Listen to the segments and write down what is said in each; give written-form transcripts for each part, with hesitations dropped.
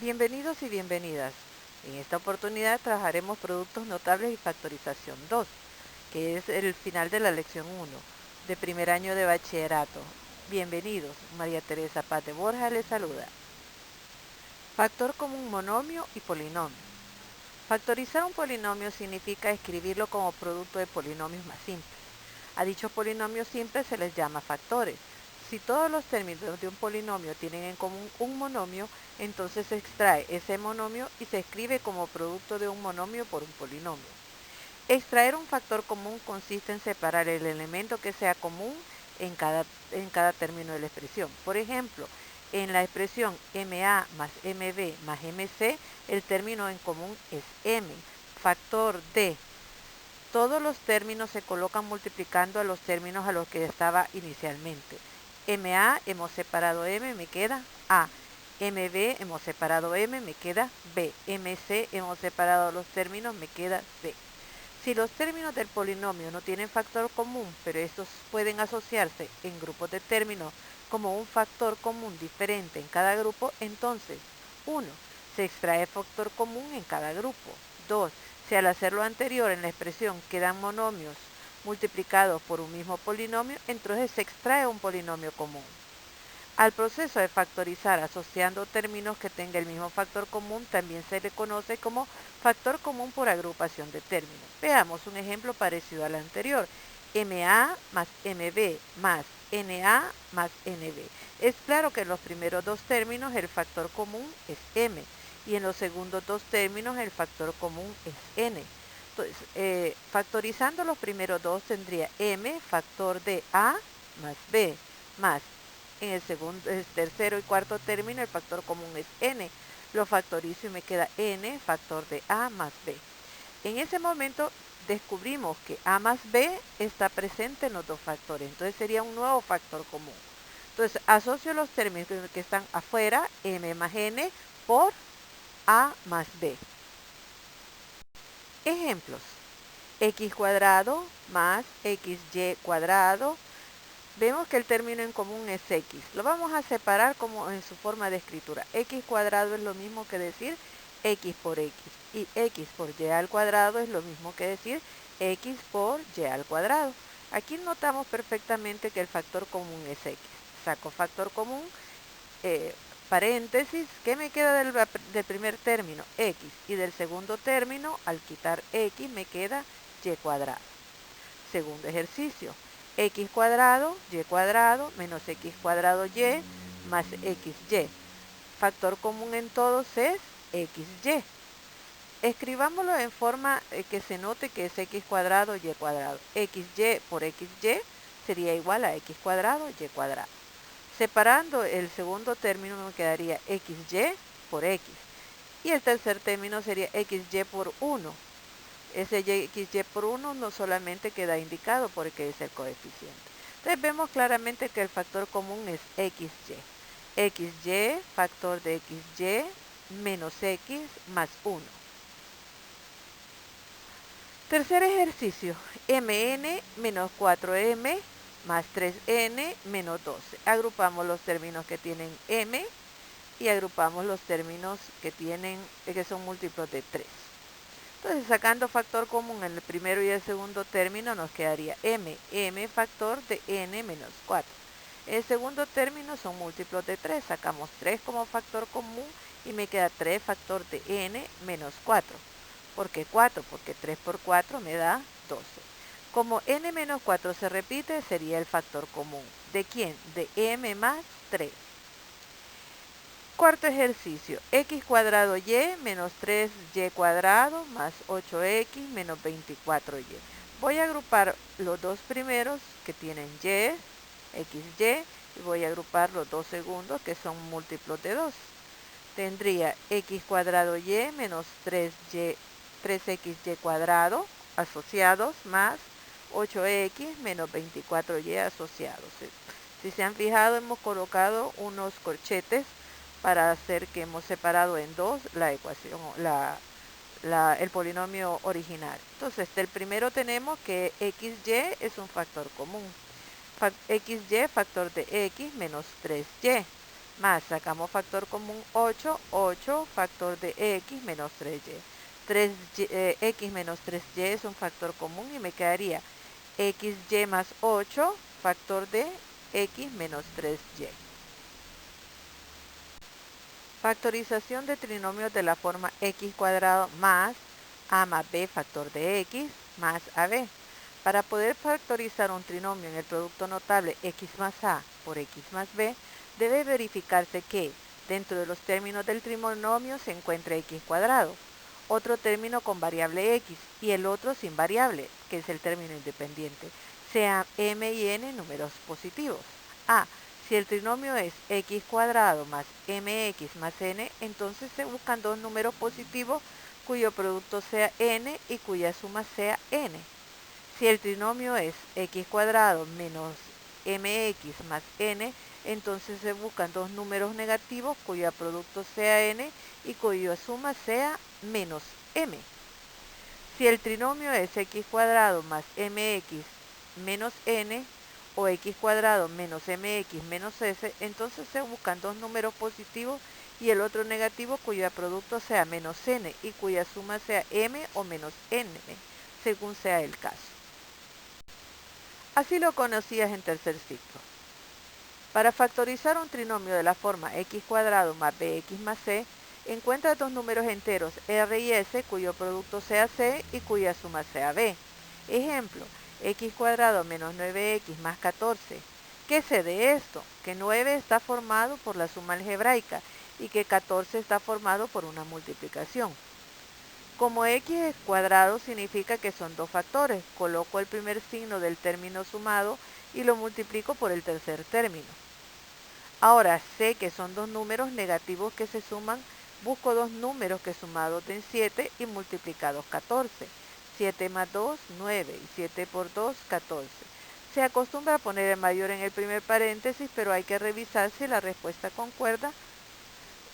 Bienvenidos y bienvenidas. En esta oportunidad trabajaremos productos notables y factorización 2, que es el final de la lección 1 de primer año de bachillerato. Bienvenidos. María Teresa Paz de Borja les saluda. Factor común monomio y polinomio. Factorizar un polinomio significa escribirlo como producto de polinomios más simples. A dichos polinomios simples se les llama factores. Si todos los términos de un polinomio tienen en común un monomio, entonces se extrae ese monomio y se escribe como producto de un monomio por un polinomio. Extraer un factor común consiste en separar el elemento que sea común en cada término de la expresión. Por ejemplo, en la expresión MA más MB más MC, el término en común es M. Factor de todos los términos se colocan multiplicando a los términos a los que estaba inicialmente. MA hemos separado M, me queda A. MB hemos separado M, me queda B. MC hemos separado los términos, me queda C. Si los términos del polinomio no tienen factor común, pero estos pueden asociarse en grupos de términos como un factor común diferente en cada grupo, entonces 1. Se extrae factor común en cada grupo. 2. Si al hacer lo anterior en la expresión quedan monomios multiplicados por un mismo polinomio, entonces se extrae un polinomio común. Al proceso de factorizar asociando términos que tengan el mismo factor común también se le conoce como factor común por agrupación de términos. Veamos un ejemplo parecido al anterior. MA más MB más NA más NB. Es claro que en los primeros dos términos el factor común es M y en los segundos dos términos el factor común es N. Entonces, factorizando los primeros dos tendría M factor de A más B más en el tercero y cuarto término el factor común es n. Lo factorizo y me queda n factor de a más b. En ese momento descubrimos que a más b está presente en los dos factores. Entonces sería un nuevo factor común. Entonces asocio los términos que están afuera, m más n, por a más b. Ejemplos. X cuadrado más xy cuadrado. Vemos que el término en común es x. Lo vamos a separar como en su forma de escritura. X cuadrado es lo mismo que decir x por x. Y x por y al cuadrado es lo mismo que decir x por y al cuadrado. Aquí notamos perfectamente que el factor común es x. Saco factor común, paréntesis. ¿Qué me queda del primer término? X. Y del segundo término, al quitar x, me queda y cuadrado. Segundo ejercicio. X cuadrado, y cuadrado, menos x cuadrado y, más xy. Factor común en todos es xy. Escribámoslo en forma que se note que es x cuadrado, y cuadrado. Xy por xy sería igual a x cuadrado, y cuadrado. Separando el segundo término me quedaría xy por x. Y el tercer término sería xy por 1. Ese xy por 1 no solamente queda indicado porque es el coeficiente. Entonces vemos claramente que el factor común es xy. Xy, factor de xy, menos x más 1. Tercer ejercicio, mn menos 4m más 3n menos 12. Agrupamos los términos que tienen m y agrupamos los términos que son múltiplos de 3. Entonces, sacando factor común en el primero y el segundo término, nos quedaría m factor de n menos 4. En el segundo término son múltiplos de 3. Sacamos 3 como factor común y me queda 3 factor de n menos 4. ¿Por qué 4? Porque 3 por 4 me da 12. Como n menos 4 se repite, sería el factor común. ¿De quién? De m más 3. Cuarto ejercicio, x cuadrado y menos 3y cuadrado más 8x menos 24y. Voy a agrupar los dos primeros que tienen y, xy, y voy a agrupar los dos segundos que son múltiplos de 2. Tendría x cuadrado y menos 3xy cuadrado asociados más 8x menos 24y asociados. Si se han fijado, hemos colocado unos corchetes para hacer que hemos separado en dos la ecuación, el polinomio original. Entonces, del primero tenemos que xy es un factor común. Xy factor de x menos 3y más, sacamos factor común 8, 8 factor de x menos 3y. 3y x menos 3y es un factor común y me quedaría xy más 8 factor de x menos 3y. Factorización de trinomios de la forma x cuadrado más a más b factor de x más ab. Para poder factorizar un trinomio en el producto notable x más a por x más b, debe verificarse que dentro de los términos del trinomio se encuentre x cuadrado, otro término con variable x y el otro sin variable, que es el término independiente, sean m y n números positivos. A. Si el trinomio es x cuadrado más mx más n, entonces se buscan dos números positivos cuyo producto sea n y cuya suma sea n. Si el trinomio es x cuadrado menos mx más n, entonces se buscan dos números negativos cuyo producto sea n y cuya suma sea menos m. Si el trinomio es x cuadrado más mx menos n o x cuadrado menos mx menos s, entonces se buscan dos números positivos y el otro negativo cuyo producto sea menos n y cuya suma sea m o menos n, según sea el caso. Así lo conocías en tercer ciclo. Para factorizar un trinomio de la forma x cuadrado más bx más c, encuentra dos números enteros r y s cuyo producto sea c y cuya suma sea b. Ejemplo, x cuadrado menos 9x más 14. ¿Qué sé de esto? Que 9 está formado por la suma algebraica y que 14 está formado por una multiplicación. Como x es cuadrado significa que son dos factores, coloco el primer signo del término sumado y lo multiplico por el tercer término. Ahora sé que son dos números negativos que se suman, busco dos números que sumados den 7 y multiplicados 14. 7 más 2, 9 y 7 por 2, 14. Se acostumbra a poner el mayor en el primer paréntesis, pero hay que revisar si la respuesta concuerda.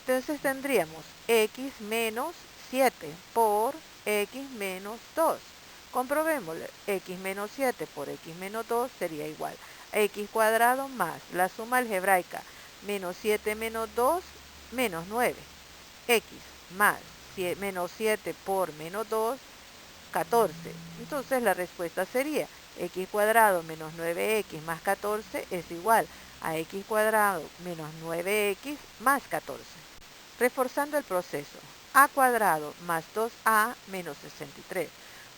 Entonces tendríamos x menos 7 por x menos 2. Comprobémoslo. X menos 7 por x menos 2 sería igual a x cuadrado más la suma algebraica menos 7 menos 2 menos 9. X más menos 7 por menos 2, 14. Entonces la respuesta sería x cuadrado menos 9x más 14 es igual a x cuadrado menos 9x más 14. Reforzando el proceso, a cuadrado más 2a menos 63.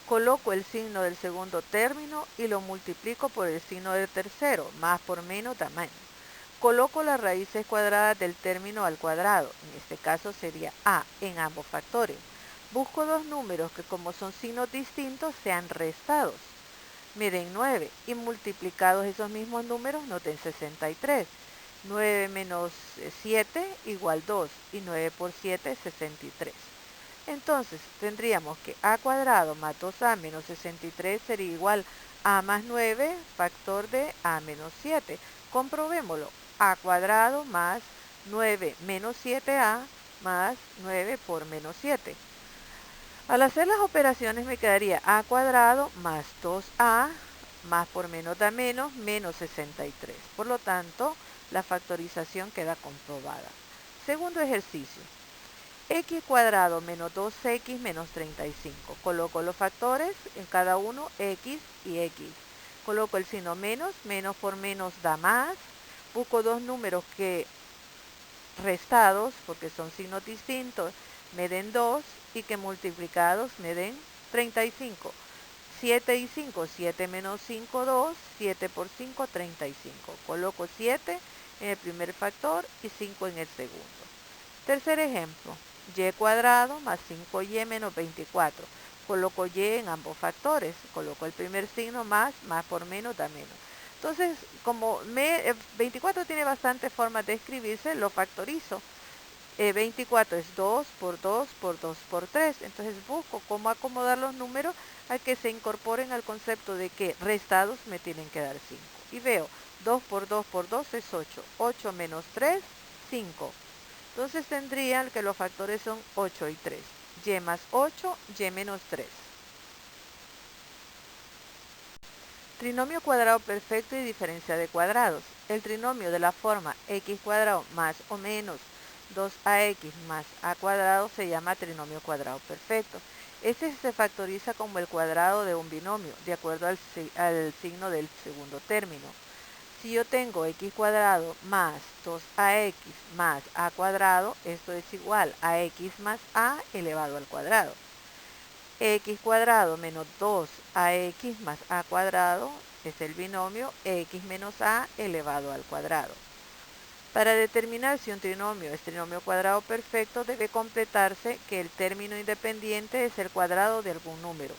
Coloco el signo del segundo término y lo multiplico por el signo del tercero, más por menos tamaño. Coloco las raíces cuadradas del término al cuadrado, en este caso sería a, en ambos factores. Busco dos números que como son signos distintos sean restados. Me den 9 y multiplicados esos mismos números nos den 63. 9 menos 7 igual 2 y 9 por 7 es 63. Entonces tendríamos que a cuadrado más 2a menos 63 sería igual a más 9 factor de a menos 7. Comprobémoslo. A cuadrado más 9 menos 7a más 9 por menos 7. Al hacer las operaciones me quedaría a cuadrado más 2a más por menos da menos 63. Por lo tanto, la factorización queda comprobada. Segundo ejercicio. X cuadrado menos 2x menos 35. Coloco los factores en cada uno x y x. Coloco el signo menos, menos por menos da más. Busco dos números que restados, porque son signos distintos, me den 2 y que multiplicados me den 35. 7 y 5, 7 menos 5, 2, 7 por 5, 35. Coloco 7 en el primer factor y 5 en el segundo. Tercer ejemplo, y cuadrado más 5y menos 24. Coloco y en ambos factores, coloco el primer signo más por menos da menos. Entonces, como 24 tiene bastantes formas de escribirse, lo factorizo. 24 es 2 por 2 por 2 por 3. Entonces busco cómo acomodar los números a que se incorporen al concepto de que restados me tienen que dar 5. Y veo 2 por 2 por 2 es 8. 8 menos 3, 5. Entonces tendrían que los factores son 8 y 3. Y más 8, y menos 3. Trinomio cuadrado perfecto y diferencia de cuadrados. El trinomio de la forma x cuadrado más o menos 2ax más a cuadrado se llama trinomio cuadrado perfecto. Este se factoriza como el cuadrado de un binomio, de acuerdo al signo del segundo término. Si yo tengo x cuadrado más 2ax más a cuadrado, esto es igual a x más a elevado al cuadrado. X cuadrado menos 2ax más a cuadrado es el binomio x menos a elevado al cuadrado. Para determinar si un trinomio es trinomio cuadrado perfecto, debe completarse que el término independiente es el cuadrado de algún número.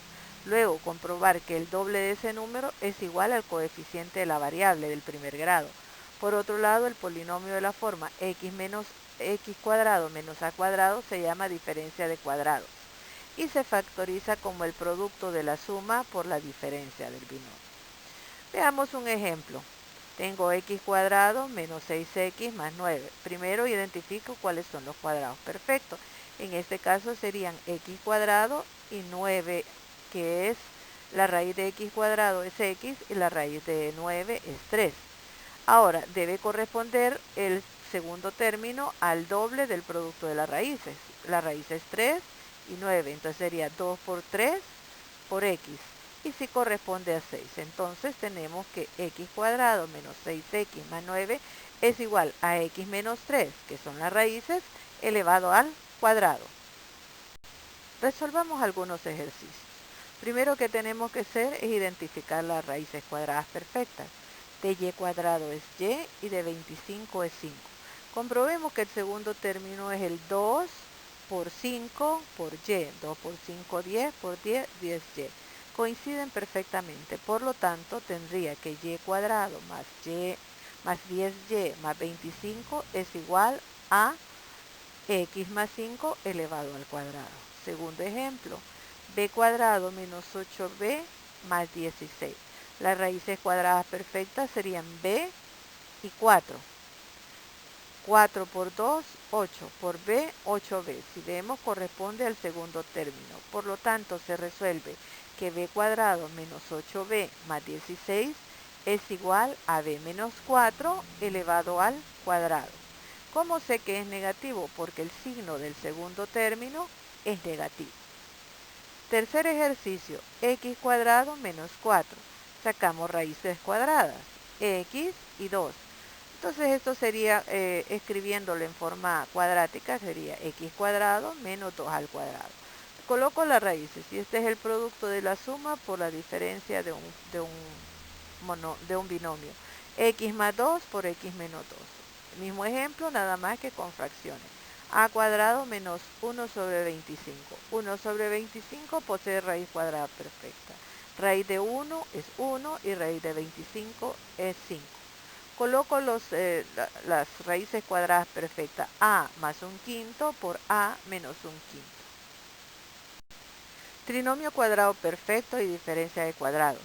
Luego, comprobar que el doble de ese número es igual al coeficiente de la variable del primer grado. Por otro lado, el polinomio de la forma x cuadrado menos a cuadrado se llama diferencia de cuadrados y se factoriza como el producto de la suma por la diferencia del binomio. Veamos un ejemplo. Tengo x cuadrado menos 6x más 9. Primero identifico cuáles son los cuadrados perfectos. En este caso serían x cuadrado y 9, que es la raíz de x cuadrado es x y la raíz de 9 es 3. Ahora, debe corresponder el segundo término al doble del producto de las raíces. La raíz es 3 y 9, entonces sería 2 por 3 por x. Y si corresponde a 6, entonces tenemos que x cuadrado menos 6x más 9 es igual a x menos 3, que son las raíces, elevado al cuadrado. Resolvamos algunos ejercicios. Primero que tenemos que hacer es identificar las raíces cuadradas perfectas. De y cuadrado es y y de 25 es 5. Comprobemos que el segundo término es el 2 por 5 por y. 2 por 5, 10 por 10, 10y. Coinciden perfectamente, por lo tanto tendría que y cuadrado más 10y más 25 es igual a x más 5 elevado al cuadrado. Segundo ejemplo, b cuadrado menos 8b más 16. Las raíces cuadradas perfectas serían b y 4. 4 por 2, 8 por b, 8b. Si vemos, corresponde al segundo término. Por lo tanto, se resuelve que b cuadrado menos 8b más 16 es igual a b menos 4 elevado al cuadrado. ¿Cómo sé que es negativo? Porque el signo del segundo término es negativo. Tercer ejercicio, x cuadrado menos 4. Sacamos raíces cuadradas, x y 2. Entonces esto sería, escribiéndolo en forma cuadrática, sería x cuadrado menos 2 al cuadrado. Coloco las raíces y este es el producto de la suma por la diferencia de un binomio. X más 2 por x menos 2. Mismo ejemplo, nada más que con fracciones. A cuadrado menos 1 sobre 25. 1 sobre 25 posee raíz cuadrada perfecta. Raíz de 1 es 1 y raíz de 25 es 5. Coloco las raíces cuadradas perfectas. A más un quinto por A menos un quinto. Trinomio cuadrado perfecto y diferencia de cuadrados.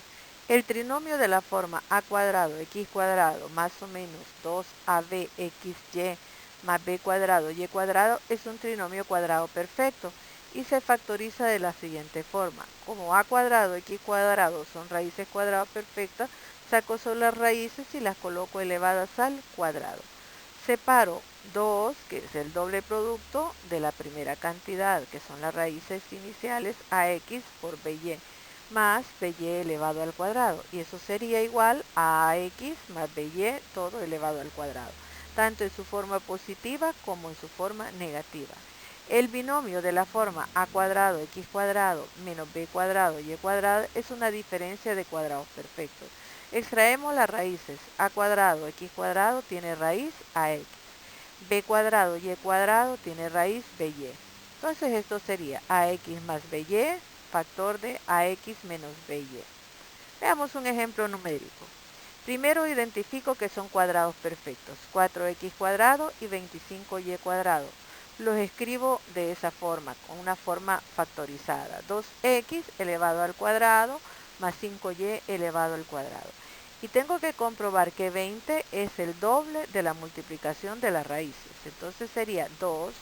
El trinomio de la forma a cuadrado x cuadrado más o menos 2ab xy más b cuadrado y cuadrado es un trinomio cuadrado perfecto y se factoriza de la siguiente forma. Como a cuadrado x cuadrado son raíces cuadradas perfectas, saco solo las raíces y las coloco elevadas al cuadrado. Separo 2, que es el doble producto de la primera cantidad, que son las raíces iniciales ax por by, más by elevado al cuadrado. Y eso sería igual a ax más by todo elevado al cuadrado, tanto en su forma positiva como en su forma negativa. El binomio de la forma a cuadrado x cuadrado menos b cuadrado y cuadrado es una diferencia de cuadrados perfectos. Extraemos las raíces. A cuadrado x cuadrado tiene raíz ax. B cuadrado y cuadrado tiene raíz by. Entonces esto sería ax más by, factor de ax menos by. Veamos un ejemplo numérico. Primero identifico que son cuadrados perfectos. 4x cuadrado y 25y cuadrado. Los escribo de esa forma, con una forma factorizada. 2x elevado al cuadrado más 5y elevado al cuadrado. Y tengo que comprobar que 20 es el doble de la multiplicación de las raíces. Entonces sería 2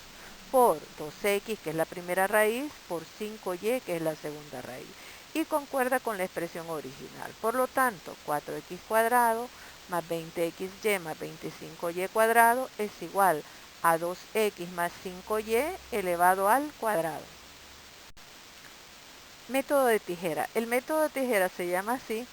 por 2x, que es la primera raíz, por 5y, que es la segunda raíz. Y concuerda con la expresión original. Por lo tanto, 4x cuadrado más 20xy más 25y cuadrado es igual a 2x más 5y elevado al cuadrado. Método de tijera. El método de tijera se llama así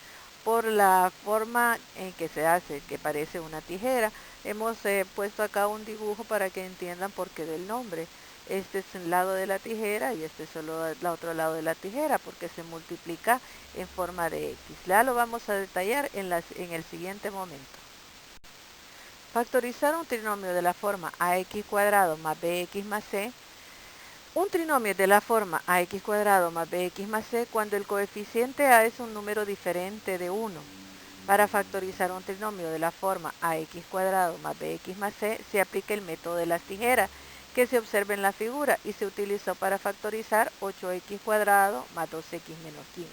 por la forma en que se hace, que parece una tijera. Hemos puesto acá un dibujo para que entiendan por qué del nombre. Este es el lado de la tijera y este es solo el otro lado de la tijera porque se multiplica en forma de x. Ya lo vamos a detallar en el siguiente momento. Factorizar un trinomio de la forma ax cuadrado más bx más c. Un trinomio es de la forma ax cuadrado más bx más c cuando el coeficiente a es un número diferente de 1. Para factorizar un trinomio de la forma ax cuadrado más bx más c se aplica el método de las tijeras que se observa en la figura y se utilizó para factorizar 8x cuadrado más 2x menos 15.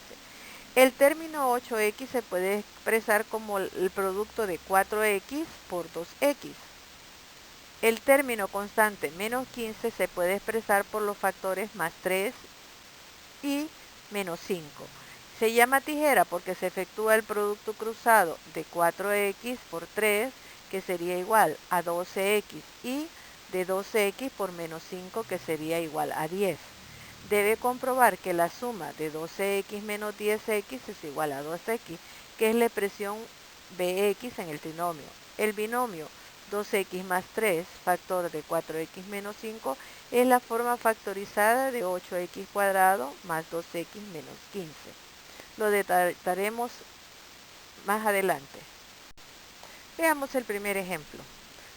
El término 8x se puede expresar como el producto de 4x por 2x. El término constante menos 15 se puede expresar por los factores más 3 y menos 5. Se llama tijera porque se efectúa el producto cruzado de 4x por 3, que sería igual a 12x, y de 12x por menos 5, que sería igual a 10. Debe comprobar que la suma de 12x menos 10x es igual a 2x, que es la expresión bx en el trinomio. El binomio 2x más 3, factor de 4x menos 5, es la forma factorizada de 8x cuadrado más 2x menos 15. Lo detallaremos más adelante. Veamos el primer ejemplo.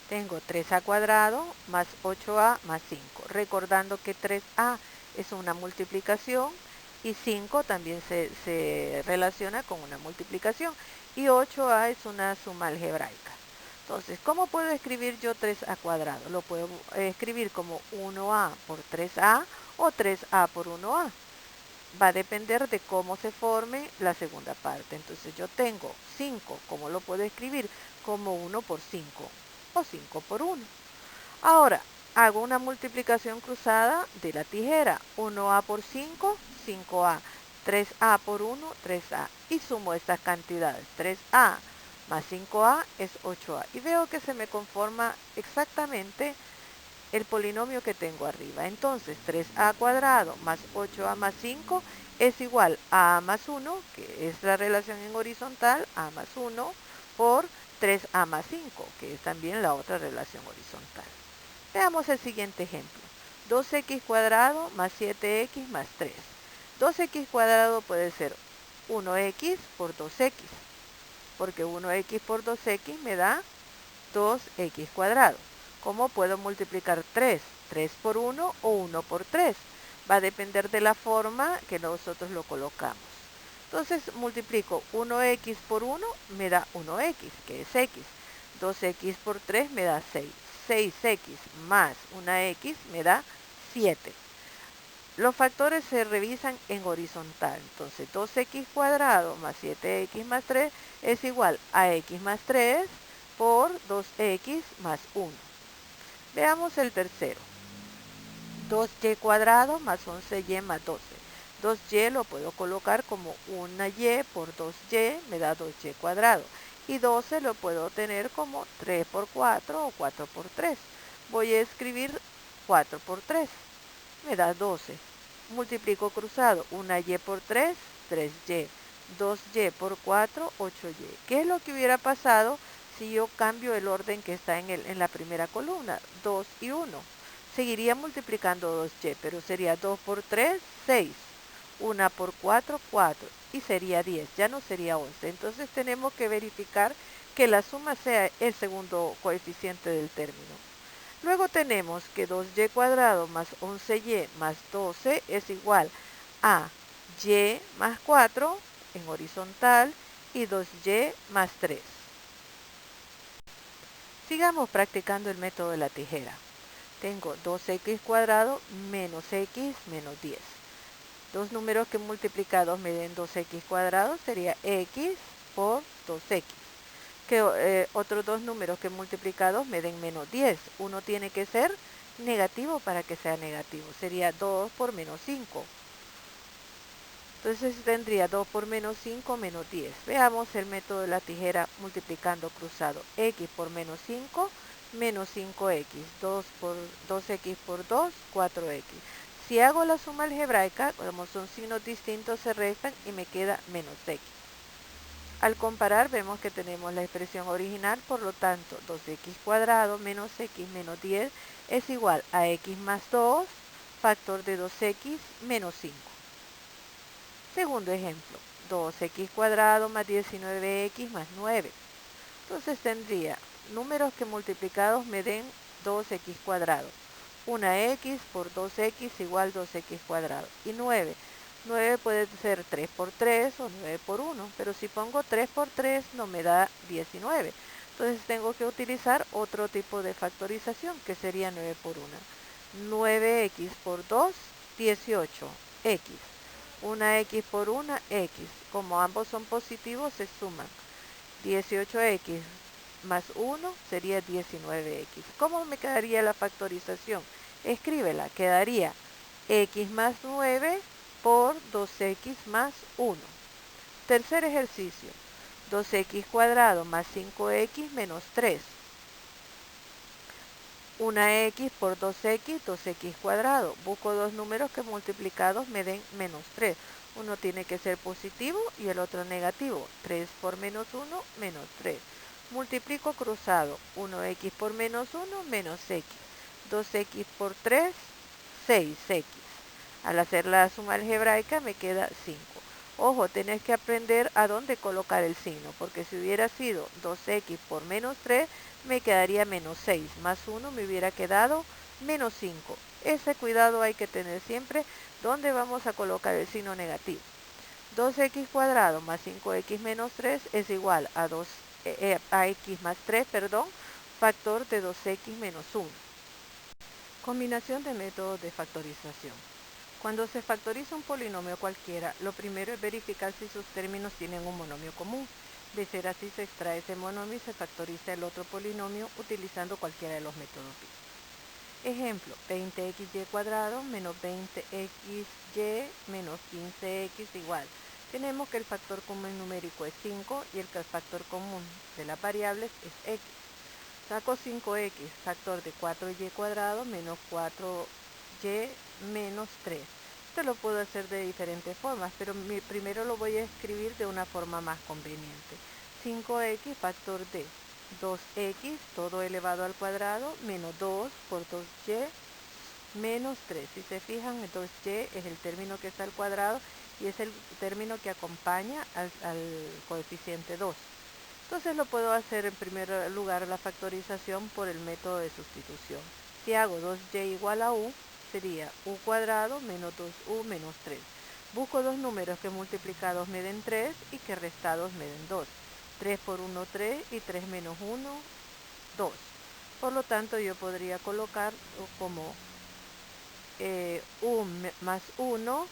Tengo 3a cuadrado más 8a más 5. Recordando que 3a es una multiplicación y 5 también se relaciona con una multiplicación. Y 8a es una suma algebraica. Entonces, ¿cómo puedo escribir yo 3a cuadrado? Lo puedo escribir como 1a por 3a o 3a por 1a. Va a depender de cómo se forme la segunda parte. Entonces, yo tengo 5. ¿Cómo lo puedo escribir? Como 1 por 5 o 5 por 1. Ahora, hago una multiplicación cruzada de la tijera. 1a por 5, 5a. 3a por 1, 3a. Y sumo estas cantidades. 3a más 5a es 8a. Y veo que se me conforma exactamente el polinomio que tengo arriba. Entonces, 3a cuadrado más 8a más 5 es igual a más 1, que es la relación en horizontal, a más 1, por 3a más 5, que es también la otra relación horizontal. Veamos el siguiente ejemplo. 2x cuadrado más 7x más 3. 2x cuadrado puede ser 1x por 2x, porque 1x por 2x me da 2x cuadrado. ¿Cómo puedo multiplicar 3? 3 por 1 o 1 por 3. Va a depender de la forma que nosotros lo colocamos. Entonces multiplico 1x por 1, me da 1x, que es x. 2x por 3 me da 6. 6x más una x me da 7. Los factores se revisan en horizontal. Entonces 2x cuadrado más 7x más 3 es igual a x más 3 por 2x más 1. Veamos el tercero. 2y cuadrado más 11y más 12. 2y lo puedo colocar como una y por 2y, me da 2y cuadrado. Y 12 lo puedo tener como 3 por 4 o 4 por 3. Voy a escribir 4 por 3, me da 12. Multiplico cruzado, una y por 3, 3y. 2y por 4, 8y. ¿Qué es lo que hubiera pasado si yo cambio el orden que está en la primera columna? 2 y 1. Seguiría multiplicando 2y, pero sería 2 por 3, 6. 1 por 4, 4. Y sería 10, ya no sería 11. Entonces tenemos que verificar que la suma sea el segundo coeficiente del término. Luego tenemos que 2y cuadrado más 11y más 12 es igual a y más 4 en horizontal y 2y más 3. Sigamos practicando el método de la tijera. Tengo 2x cuadrado menos x menos 10. Dos números que multiplicados me den 2x cuadrado sería x por 2x. Que otros dos números que multiplicados me den menos 10. Uno tiene que ser negativo para que sea negativo. Sería 2 por menos 5. Entonces tendría 2 por menos 5 menos 10. Veamos el método de la tijera multiplicando cruzado. X por menos 5 menos 5x. 2 por 2x por 2, 4x. Si hago la suma algebraica, como son signos distintos, se restan y me queda menos x. Al comparar vemos que tenemos la expresión original, por lo tanto 2x cuadrado menos x menos 10 es igual a x más 2, factor de 2x menos 5. Segundo ejemplo, 2x cuadrado más 19x más 9. Entonces tendría números que multiplicados me den 2x cuadrado. Una x por 2x igual 2x cuadrado. Y 9. 9 puede ser 3 por 3 o 9 por 1. Pero si pongo 3 por 3 no me da 19. Entonces tengo que utilizar otro tipo de factorización que sería 9 por 1. 9x por 2, 18x. Una x por una x. Como ambos son positivos, se suman. 18x más 1 sería 19x. ¿Cómo me quedaría la factorización? Escríbela. Quedaría x más 9 por 2x más 1. Tercer ejercicio. 2x cuadrado más 5x menos 3. Una x por 2x, 2x cuadrado. Busco dos números que multiplicados me den menos 3. Uno tiene que ser positivo y el otro negativo. 3 por menos 1, menos 3. Multiplico cruzado. 1x por menos 1, menos x. 2x por 3, 6x. Al hacer la suma algebraica me queda 5. Ojo, tenés que aprender a dónde colocar el signo, porque si hubiera sido 2x por menos 3, me quedaría menos 6, más 1 me hubiera quedado menos 5. Ese cuidado hay que tener siempre donde vamos a colocar el signo negativo. 2x cuadrado más 5x menos 3 es igual a, a x más 3, factor de 2x menos 1. Combinación de métodos de factorización. Cuando se factoriza un polinomio cualquiera, lo primero es verificar si sus términos tienen un monomio común. De ser así, se extrae ese monomio y se factoriza el otro polinomio utilizando cualquiera de los métodos BIS. Ejemplo, 20xy cuadrado menos 20xy menos 15x igual. Tenemos que el factor común numérico es 5 y el factor común de las variables es x. Saco 5x, factor de 4y cuadrado menos 4y menos 3. Esto lo puedo hacer de diferentes formas, pero primero lo voy a escribir de una forma más conveniente. 5x factor de 2x, todo elevado al cuadrado, menos 2 por 2y menos 3. Si se fijan, el 2y es el término que está al cuadrado y es el término que acompaña al coeficiente 2. Entonces lo puedo hacer en primer lugar la factorización por el método de sustitución. Si hago 2y igual a u, sería u cuadrado menos 2u menos 3. Busco dos números que multiplicados me den 3 y que restados me den 2. 3 por 1, 3 y 3 menos 1, 2. Por lo tanto, yo podría colocar como u más 1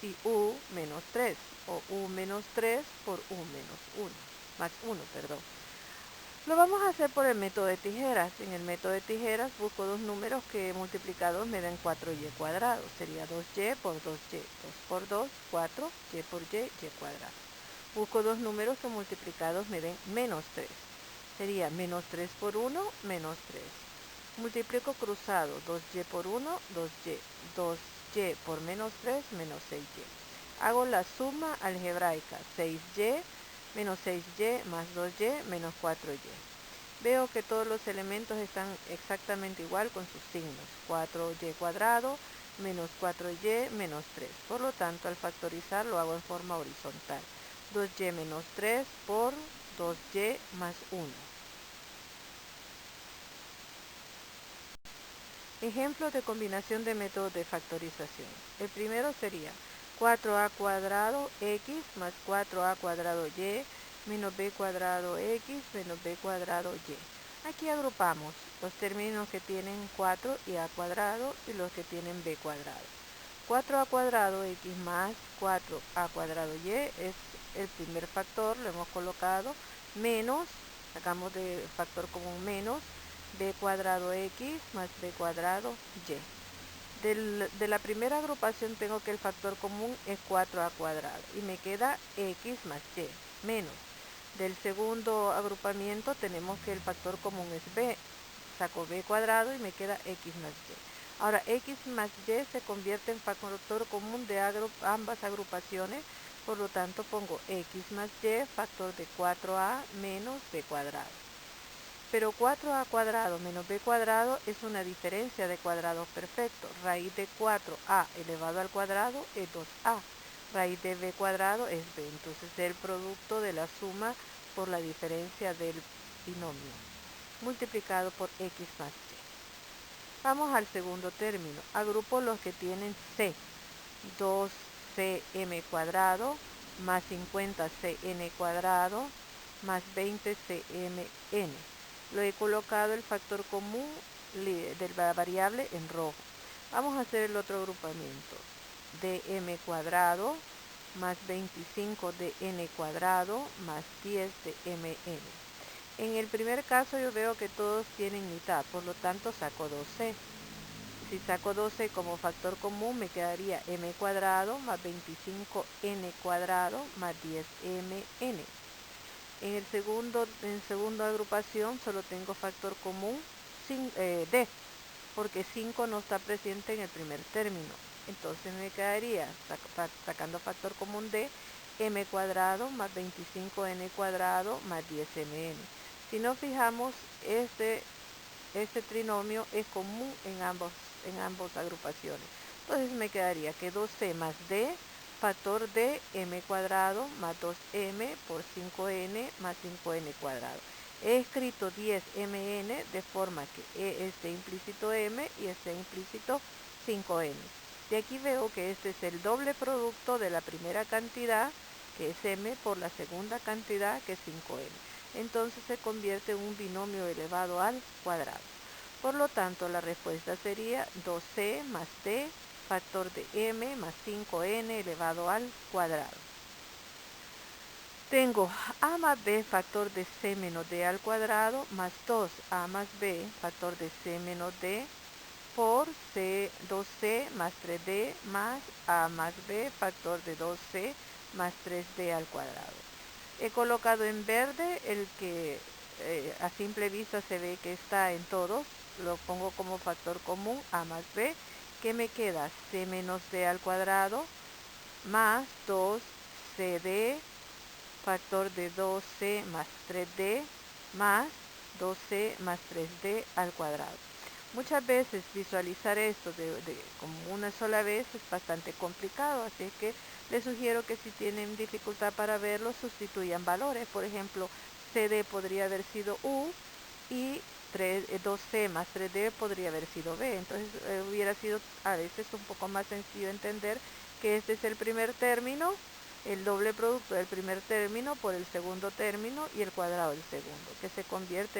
y u menos 3, o u menos 3 por u menos 1, más 1, perdón. Lo vamos a hacer por el método de tijeras. En el método de tijeras busco dos números que multiplicados me den 4y cuadrado. Sería 2y por 2y. 2 por 2, 4y por y cuadrado. Busco dos números que multiplicados me den menos 3. Sería menos 3 por 1, menos 3. Multiplico cruzado. 2y por 1, 2y. 2y por menos 3, menos 6y. Hago la suma algebraica. 6y menos 6y más 2y menos 4y. Veo que todos los elementos están exactamente igual con sus signos. 4y cuadrado menos 4y menos 3. Por lo tanto, al factorizar lo hago en forma horizontal. 2y menos 3 por 2y más 1. Ejemplos de combinación de métodos de factorización. El primero sería 4a cuadrado x más 4a cuadrado y menos b cuadrado x menos b cuadrado y. Aquí agrupamos los términos que tienen 4 y a cuadrado y los que tienen b cuadrado. 4a cuadrado x más 4a cuadrado y es el primer factor, lo hemos colocado, menos, sacamos de factor común menos, b cuadrado x más b cuadrado y. De la primera agrupación tengo que el factor común es 4a cuadrado y me queda x más y menos. Del segundo agrupamiento tenemos que el factor común es b, saco b cuadrado y me queda x más y. Ahora x más y se convierte en factor común de ambas agrupaciones, por lo tanto pongo x más y factor de 4a menos b cuadrado. Pero 4a cuadrado menos b cuadrado es una diferencia de cuadrados perfectos. Raíz de 4a elevado al cuadrado es 2a. Raíz de b cuadrado es b. Entonces el producto de la suma por la diferencia del binomio multiplicado por x más y. Vamos al segundo término. Agrupo los que tienen c. 2cm cuadrado más 50cn cuadrado más 20cmn. Lo he colocado el factor común de la variable en rojo. Vamos a hacer el otro agrupamiento. dm cuadrado más 25 de n cuadrado más 10 de mn. En el primer caso yo veo que todos tienen mitad, por lo tanto saco 2c. Si saco 12 como factor común me quedaría m cuadrado más 25n cuadrado más 10mn. En segunda agrupación solo tengo factor común d, porque 5 no está presente en el primer término. Entonces me quedaría, sacando factor común d, m cuadrado más 25n cuadrado más 10mn. Si nos fijamos, este trinomio es común en ambas agrupaciones. Entonces me quedaría que 2c más d factor de m cuadrado más 2m por 5n más 5n cuadrado. He escrito 10mn de forma que esté implícito m y esté implícito 5n. De aquí veo que este es el doble producto de la primera cantidad, que es m, por la segunda cantidad, que es 5n. Entonces se convierte en un binomio elevado al cuadrado. Por lo tanto, la respuesta sería 2c más d factor de m más 5n elevado al cuadrado. Tengo a más b factor de c menos d al cuadrado más 2a más b factor de c menos d por 2c más 3d más a más b factor de 2c más 3d al cuadrado. He colocado en verde el que a simple vista se ve que está en todos. Lo pongo como factor común a más b, que me queda c menos d al cuadrado más 2cd factor de 2c más 3d más 2c más 3d al cuadrado. Muchas veces visualizar esto como una sola vez es bastante complicado, así es que les sugiero que si tienen dificultad para verlo, sustituyan valores. Por ejemplo, cd podría haber sido u y 2c más 3d podría haber sido b. Entonces hubiera sido a veces un poco más sencillo entender que este es el primer término, el doble producto del primer término por el segundo término y el cuadrado del segundo, que se convierte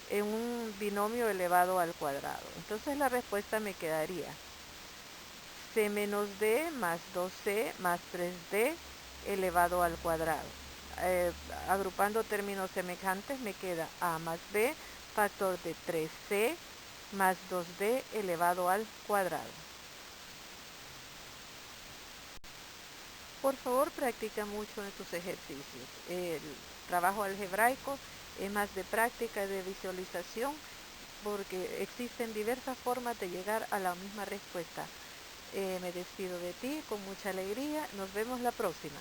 en un binomio elevado al cuadrado. Entonces la respuesta me quedaría c menos d más 2c más 3d elevado al cuadrado. Agrupando términos semejantes me queda a más b factor de 3c más 2d elevado al cuadrado. Por favor, practica mucho en tus ejercicios. El trabajo algebraico es más de práctica y de visualización, porque existen diversas formas de llegar a la misma respuesta. Me despido de ti con mucha alegría. Nos vemos la próxima.